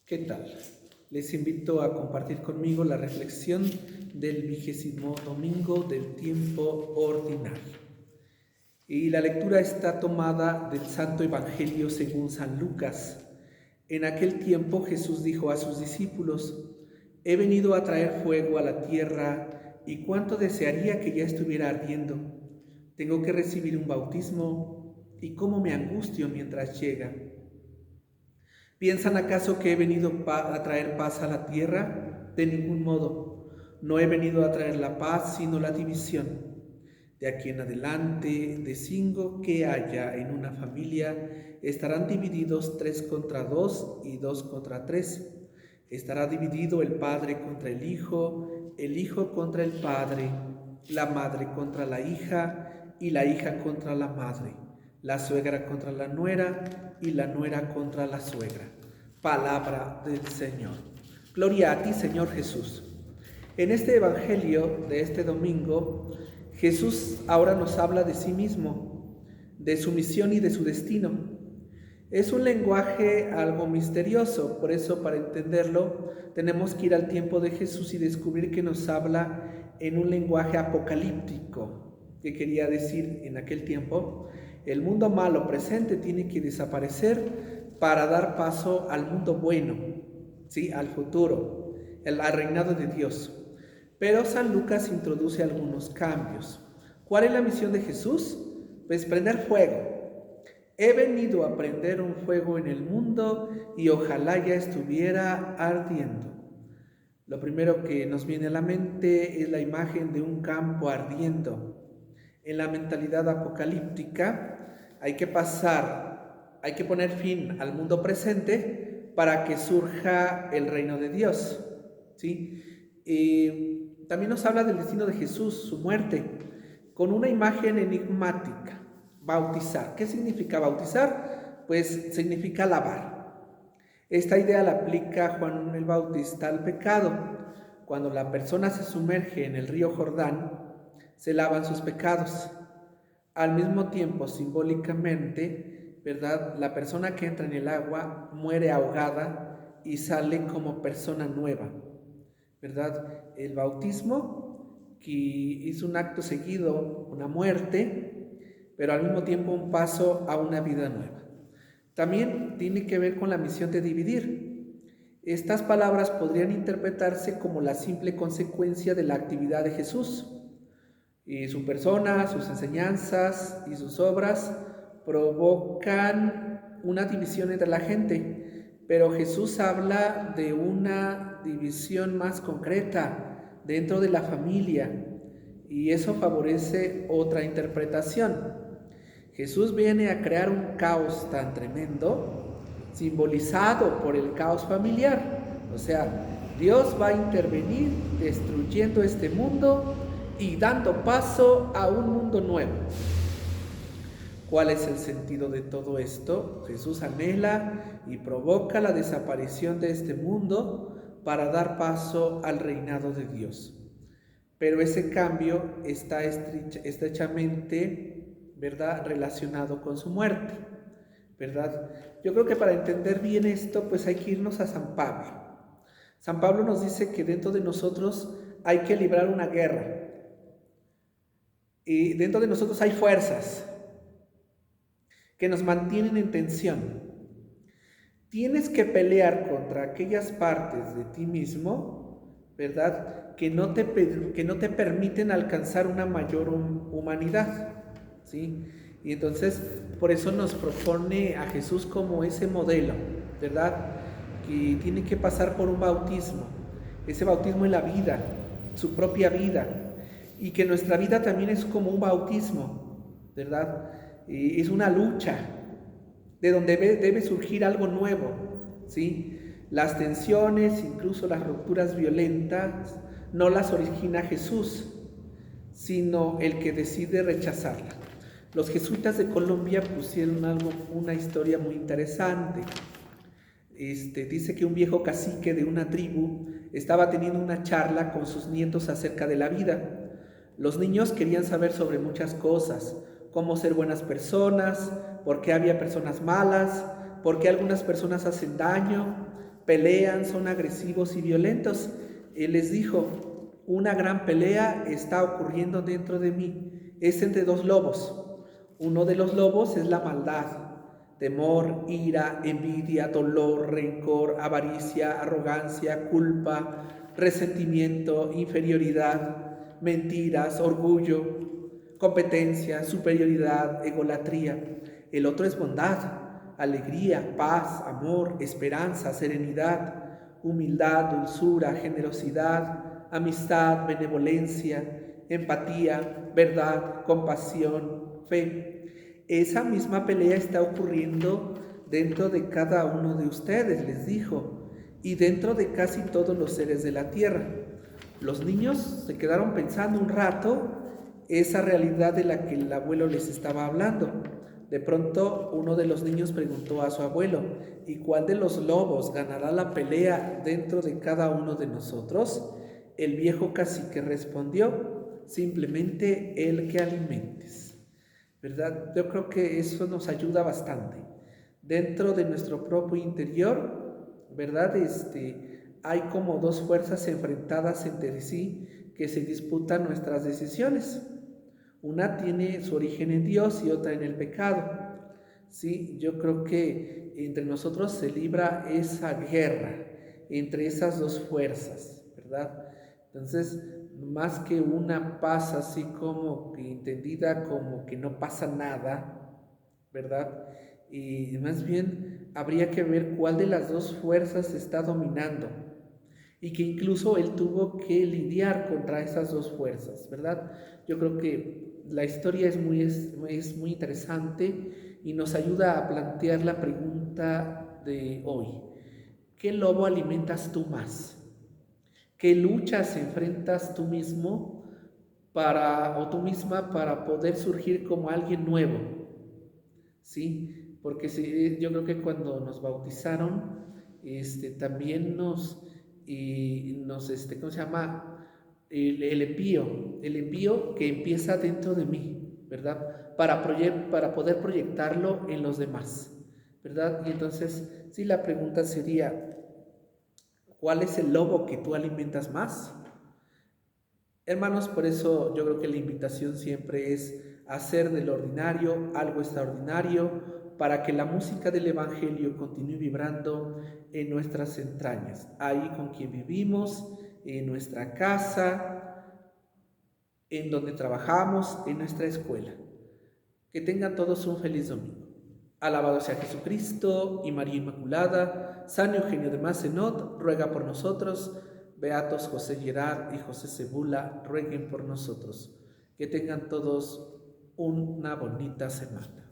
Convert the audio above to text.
¿Qué tal? Les invito a compartir conmigo la reflexión del 20º domingo del tiempo ordinario. Y la lectura está tomada del Santo Evangelio según San Lucas. En aquel tiempo Jesús dijo a sus discípulos: «He venido a traer fuego a la tierra, y cuánto desearía que ya estuviera ardiendo. Tengo que recibir un bautismo, y cómo me angustio mientras llega». ¿Piensan acaso que he venido a traer paz a la tierra? De ningún modo. No he venido a traer la paz, sino la división. De aquí en adelante, de 5 que haya en una familia, estarán divididos 3 contra 2 y 2 contra 3. Estará dividido el padre contra el hijo contra el padre, la madre contra la hija y la hija contra la madre, la suegra contra la nuera y la nuera contra la suegra. Palabra del Señor. Gloria a ti, Señor Jesús. En este Evangelio de este domingo, Jesús ahora nos habla de sí mismo, de su misión y de su destino. Es un lenguaje algo misterioso, por eso para entenderlo tenemos que ir al tiempo de Jesús y descubrir que nos habla en un lenguaje apocalíptico. ¿Qué quería decir en aquel tiempo? El mundo malo presente tiene que desaparecer para dar paso al mundo bueno, ¿sí? Al futuro, al reinado de Dios. Pero San Lucas introduce algunos cambios. ¿Cuál es la misión de Jesús? Pues prender fuego. He venido a prender un fuego en el mundo y ojalá ya estuviera ardiendo. Lo primero que nos viene a la mente es la imagen de un campo ardiendo. En la mentalidad apocalíptica hay que poner fin al mundo presente para que surja el reino de Dios, ¿sí? También nos habla del destino de Jesús, su muerte, con una imagen enigmática: bautizar. ¿Qué significa bautizar? Pues significa lavar. Esta idea la aplica Juan el Bautista al pecado. Cuando la persona se sumerge en el río Jordán, se lavan sus pecados. Al mismo tiempo, simbólicamente, ¿verdad?, la persona que entra en el agua muere ahogada y sale como persona nueva, ¿verdad? El bautismo, que es un acto seguido, una muerte, pero al mismo tiempo un paso a una vida nueva. También tiene que ver con la misión de dividir. Estas palabras podrían interpretarse como la simple consecuencia de la actividad de Jesús. Y su persona, sus enseñanzas y sus obras provocan una división entre la gente, pero Jesús habla de una división más concreta dentro de la familia, y eso favorece otra interpretación. Jesús viene a crear un caos tan tremendo, simbolizado por el caos familiar. O sea, Dios va a intervenir destruyendo este mundo y dando paso a un mundo nuevo. ¿Cuál es el sentido de todo esto? Jesús anhela y provoca la desaparición de este mundo para dar paso al reinado de Dios. Pero ese cambio está estrechamente, ¿verdad?, relacionado con su muerte, ¿verdad? Yo creo que para entender bien esto, pues hay que irnos a San Pablo. San Pablo nos dice que dentro de nosotros hay que librar una guerra. Y dentro de nosotros hay fuerzas que nos mantienen en tensión. Tienes que pelear contra aquellas partes de ti mismo, ¿verdad?, que no te permiten alcanzar una mayor humanidad, ¿sí? Y entonces, por eso nos propone a Jesús como ese modelo, ¿verdad?, que tiene que pasar por un bautismo. Ese bautismo en la vida, su propia vida. Y que nuestra vida también es como un bautismo, ¿verdad? Es una lucha de donde debe surgir algo nuevo, ¿sí? Las tensiones, incluso las rupturas violentas, no las origina Jesús, sino el que decide rechazarla. Los jesuitas de Colombia pusieron una historia muy interesante. Dice que un viejo cacique de una tribu estaba teniendo una charla con sus nietos acerca de la vida. Los niños querían saber sobre muchas cosas: cómo ser buenas personas, por qué había personas malas, por qué algunas personas hacen daño, pelean, son agresivos y violentos. Él les dijo, una gran pelea está ocurriendo dentro de mí, es entre dos lobos. Uno de los lobos es la maldad, temor, ira, envidia, dolor, rencor, avaricia, arrogancia, culpa, resentimiento, inferioridad, mentiras, orgullo, competencia, superioridad, egolatría. El otro es bondad, alegría, paz, amor, esperanza, serenidad, humildad, dulzura, generosidad, amistad, benevolencia, empatía, verdad, compasión, fe. Esa misma pelea está ocurriendo dentro de cada uno de ustedes, les dijo, y dentro de casi todos los seres de la tierra. Los niños se quedaron pensando un rato esa realidad de la que el abuelo les estaba hablando. De pronto uno de los niños preguntó a su abuelo, ¿y cuál de los lobos ganará la pelea dentro de cada uno de nosotros? El viejo cacique respondió, simplemente el que alimentes. ¿Verdad? Yo creo que eso nos ayuda bastante. Dentro de nuestro propio interior, ¿verdad? Hay como dos fuerzas enfrentadas entre sí que se disputan nuestras decisiones. Una tiene su origen en Dios y otra en el pecado. Sí, yo creo que entre nosotros se libra esa guerra entre esas dos fuerzas, ¿verdad? Entonces, más que una paz así como que entendida como que no pasa nada, ¿verdad? Y más bien habría que ver cuál de las dos fuerzas está dominando y que incluso él tuvo que lidiar contra esas dos fuerzas, ¿verdad? Yo creo que la historia es muy interesante y nos ayuda a plantear la pregunta de hoy. ¿Qué lobo alimentas tú más? ¿Qué luchas enfrentas tú mismo o tú misma para poder surgir como alguien nuevo? ¿Sí? Porque yo creo que cuando nos bautizaron, también ¿cómo se llama? El envío que empieza dentro de mí, ¿verdad? Para poder proyectarlo en los demás, ¿verdad? Y entonces, sí, la pregunta sería, ¿cuál es el lobo que tú alimentas más? Hermanos, por eso yo creo que la invitación siempre es hacer del ordinario algo extraordinario para que la música del Evangelio continúe vibrando en nuestras entrañas, ahí con quien vivimos, en nuestra casa, en donde trabajamos, en nuestra escuela. Que tengan todos un feliz domingo. Alabado sea Jesucristo y María Inmaculada, San Eugenio de Macenot, ruega por nosotros. Beatos José Gerard y José Cebula, rueguen por nosotros. Que tengan todos una bonita semana.